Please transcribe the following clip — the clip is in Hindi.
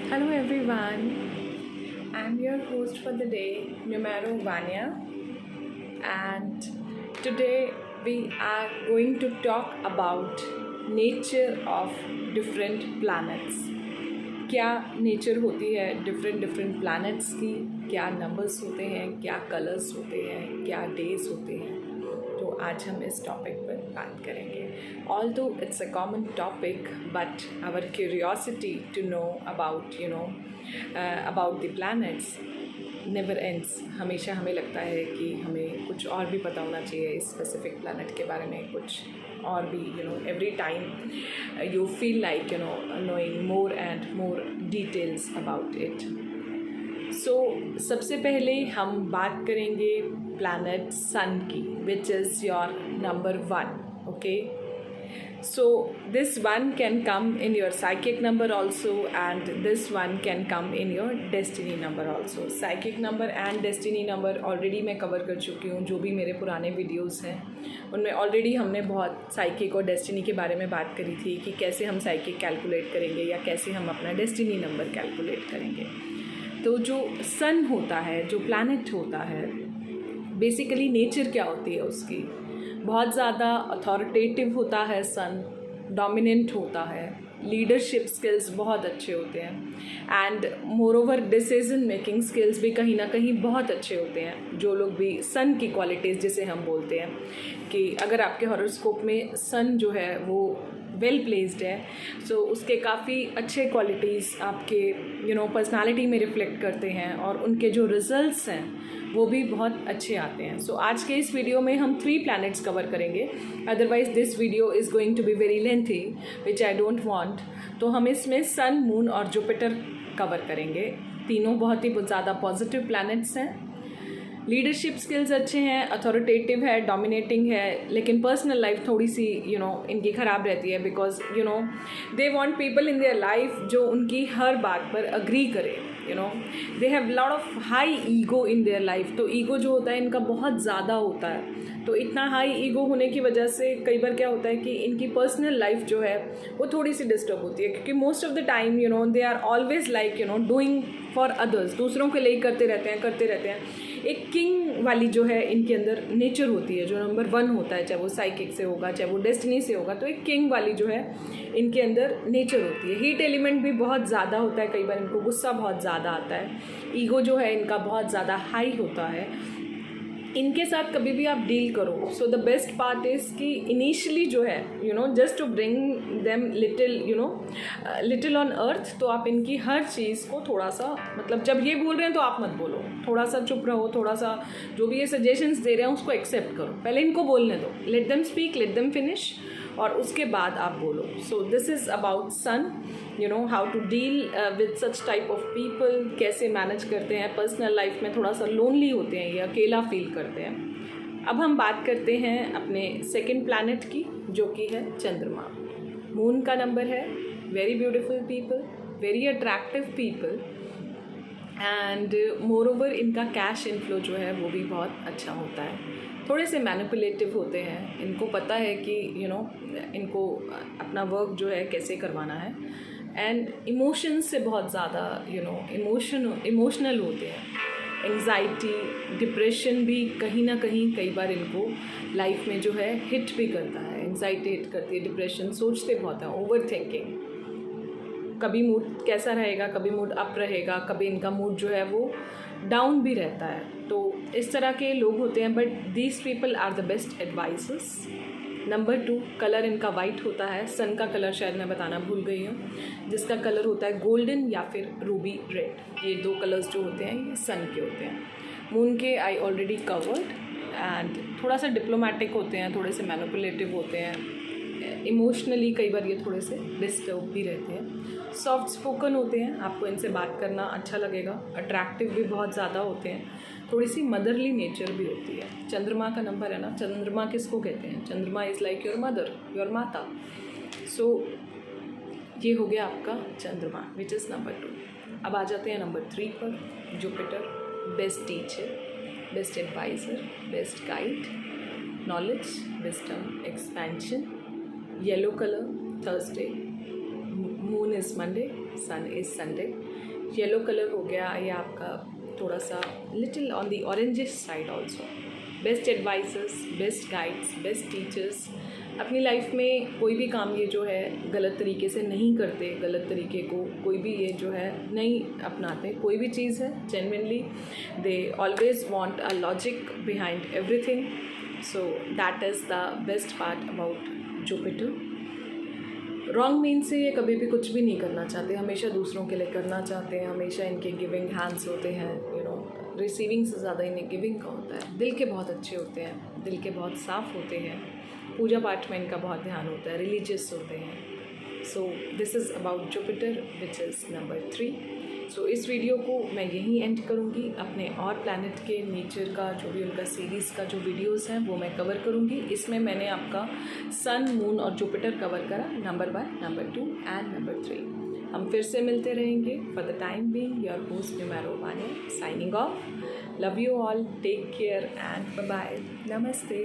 Hello everyone, I'm your host for the day, Numero Vanya, and today we are going to talk about nature of different planets. क्या नेचर होती है डिफरेंट प्लैनेट्स की, क्या नंबर्स होते हैं, क्या कलर्स होते हैं, क्या डेज होते हैं। तो आज हम इस टॉपिक पर बात करेंगे। Although it's a common topic but our curiosity to know about the planets never ends. हमेशा हमें लगता है कि हमें कुछ और भी पता होना चाहिए इस स्पेसिफिक प्लैनेट के बारे में, कुछ और भी every time you feel like knowing more and more details about it. So सबसे पहले हम बात करेंगे planet sun की, which is your number 1. Okay, so this one can come in your psychic number also, and this one can come in your destiny number also. Psychic number and destiny number already मैं कवर कर चुकी हूँ। जो भी मेरे पुराने वीडियोस हैं उनमें ऑलरेडी हमने बहुत साइकिक और डेस्टिनी के बारे में बात करी थी कि कैसे हम साइकिक कैलकुलेट करेंगे या कैसे हम अपना डेस्टिनी नंबर कैलकुलेट करेंगे। तो जो सन होता है, जो प्लैनेट होता है, बेसिकली नेचर क्या होती है उसकी, बहुत ज़्यादा अथॉरिटेटिव होता है सन, डोमिनेंट होता है, लीडरशिप स्किल्स बहुत अच्छे होते हैं, and more over decision making skills भी कहीं ना कहीं बहुत अच्छे होते हैं। जो लोग भी सन की क्वालिटीज़ जिसे हम बोलते हैं कि अगर आपके हॉरोस्कोप में सन जो है वो वेल प्लेस्ड है, सो उसके काफ़ी अच्छे क्वालिटीज़ आपके पर्सनालिटी में रिफ्लेक्ट करते हैं और उनके जो रिजल्ट्स हैं वो भी बहुत अच्छे आते हैं। सो आज के इस वीडियो में हम 3 प्लैनेट्स कवर करेंगे, otherwise this video is going to be very lengthy which I don't want. तो हम इसमें सन, मून और जुपिटर कवर करेंगे। तीनों बहुत ही ज़्यादा पॉजिटिव प्लैनेट्स हैं, लीडरशिप स्किल्स अच्छे हैं, अथॉरिटेटिव है, डोमिनेटिंग है, लेकिन पर्सनल लाइफ थोड़ी सी इनकी ख़राब रहती है because they want people in their life जो उनकी हर बात पर अग्री करे। They have lot of high ego in their life. तो ईगो जो होता है इनका बहुत ज़्यादा होता है। तो इतना हाई ईगो होने की वजह से कई बार क्या होता है कि इनकी पर्सनल लाइफ जो है वो थोड़ी सी डिस्टर्ब होती है, क्योंकि most of the time they are always like doing for others, दूसरों के लिए करते रहते हैं। एक किंग वाली जो है इनके अंदर नेचर होती है, जो नंबर 1 होता है, चाहे वो साइकिक से होगा चाहे वो डेस्टिनी से होगा, तो एक किंग वाली जो है इनके अंदर नेचर होती है। हीट एलिमेंट भी बहुत ज़्यादा होता है, कई बार इनको गुस्सा बहुत ज़्यादा आता है, ईगो जो है इनका बहुत ज़्यादा हाई होता है। इनके साथ कभी भी आप डील करो, so the best part is कि इनिशियली जो है just to bring them little on earth, तो आप इनकी हर चीज़ को थोड़ा सा, मतलब जब ये बोल रहे हैं तो आप मत बोलो, थोड़ा सा चुप रहो, थोड़ा सा जो भी ये सजेशंस दे रहे हैं उसको एक्सेप्ट करो, पहले इनको बोलने दो, let them speak, let them finish, और उसके बाद आप बोलो। So this is about sun, how to deal with such type of people, कैसे मैनेज करते हैं पर्सनल लाइफ में, थोड़ा सा लोनली होते हैं, ये अकेला फील करते हैं। अब हम बात करते हैं अपने सेकंड प्लैनेट की, जो कि है चंद्रमा। मून का नंबर है, very beautiful people, very attractive people, and more over इनका कैश इनफ्लो जो है वो भी बहुत अच्छा होता है। थोड़े से मैनिपुलेटिव होते हैं, इनको पता है कि इनको अपना वर्क जो है कैसे करवाना है, एंड इमोशंस से बहुत ज़्यादा इमोशनल होते हैं। एंग्जाइटी, डिप्रेशन भी कहीं ना कहीं कई बार इनको लाइफ में जो है हिट भी करता है। एंग्जाइटी हिट करती है, डिप्रेशन, सोचते बहुत हैं, ओवर थिंकिंग, कभी मूड कैसा रहेगा, कभी मूड अप रहेगा, कभी इनका मूड जो है वो डाउन भी रहता है। तो इस तरह के लोग होते हैं, but these people are the best advisers. Number 2, colour इनका वाइट होता है। सन का कलर शायद मैं बताना भूल गई हूँ, जिसका कलर होता है गोल्डन या फिर रूबी रेड। ये 2 कलर्स जो होते हैं ये सन के होते हैं। मून के आई ऑलरेडी कवर्ड, एंड थोड़ा सा डिप्लोमेटिक होते हैं, थोड़े से मैनिपुलेटिव होते हैं, इमोशनली कई बार ये थोड़े से डिस्टर्ब भी रहते हैं। सॉफ्ट स्पोकन होते हैं, आपको इनसे बात करना अच्छा लगेगा। अट्रैक्टिव भी बहुत ज़्यादा होते हैं, थोड़ी सी मदरली नेचर भी होती है। चंद्रमा का नंबर है ना, चंद्रमा किसको कहते हैं? चंद्रमा is like your mother, your माता। सो ये हो गया आपका चंद्रमा, विच इज़ नंबर 2। अब आ जाते हैं नंबर 3 पर, Jupiter. Best teacher, best adviser, best guide, knowledge, wisdom, expansion. Yellow colour, Thursday, moon is Monday, sun is Sunday. Yellow colour हो गया या आपका थोड़ा सा little on the orangish side also. Best advisers, best guides, best teachers. अपनी लाइफ में कोई भी काम ये जो है गलत तरीके से नहीं करते, गलत तरीके को कोई भी ये जो है नहीं अपनाते। कोई भी चीज़ है genuinely they always want a logic behind everything. So that is the best part about Jupiter. Wrong mean से ये कभी भी कुछ भी नहीं करना चाहते, हमेशा दूसरों के लिए करना चाहते हैं, हमेशा इनके गिविंग हैंड्स होते हैं। रिसीविंग से ज़्यादा इन्हें गिविंग का होता है। दिल के बहुत अच्छे होते हैं, दिल के बहुत साफ़ होते हैं, पूजा पाठ में इनका बहुत ध्यान होता है, रिलीजियस होते हैं। सो this is about Jupiter which is number 3। सो इस वीडियो को मैं यहीं एंड करूँगी। अपने और प्लैनेट के नेचर का जो भी उनका सीरीज़ का जो वीडियोस हैं वो मैं कवर करूँगी। इसमें मैंने आपका सन, मून और जुपिटर कवर करा, नंबर 1, नंबर 2 एंड नंबर 3। हम फिर से मिलते रहेंगे। For the time being your host numero Vaniya signing off. Love you all, take care and bye bye, नमस्ते।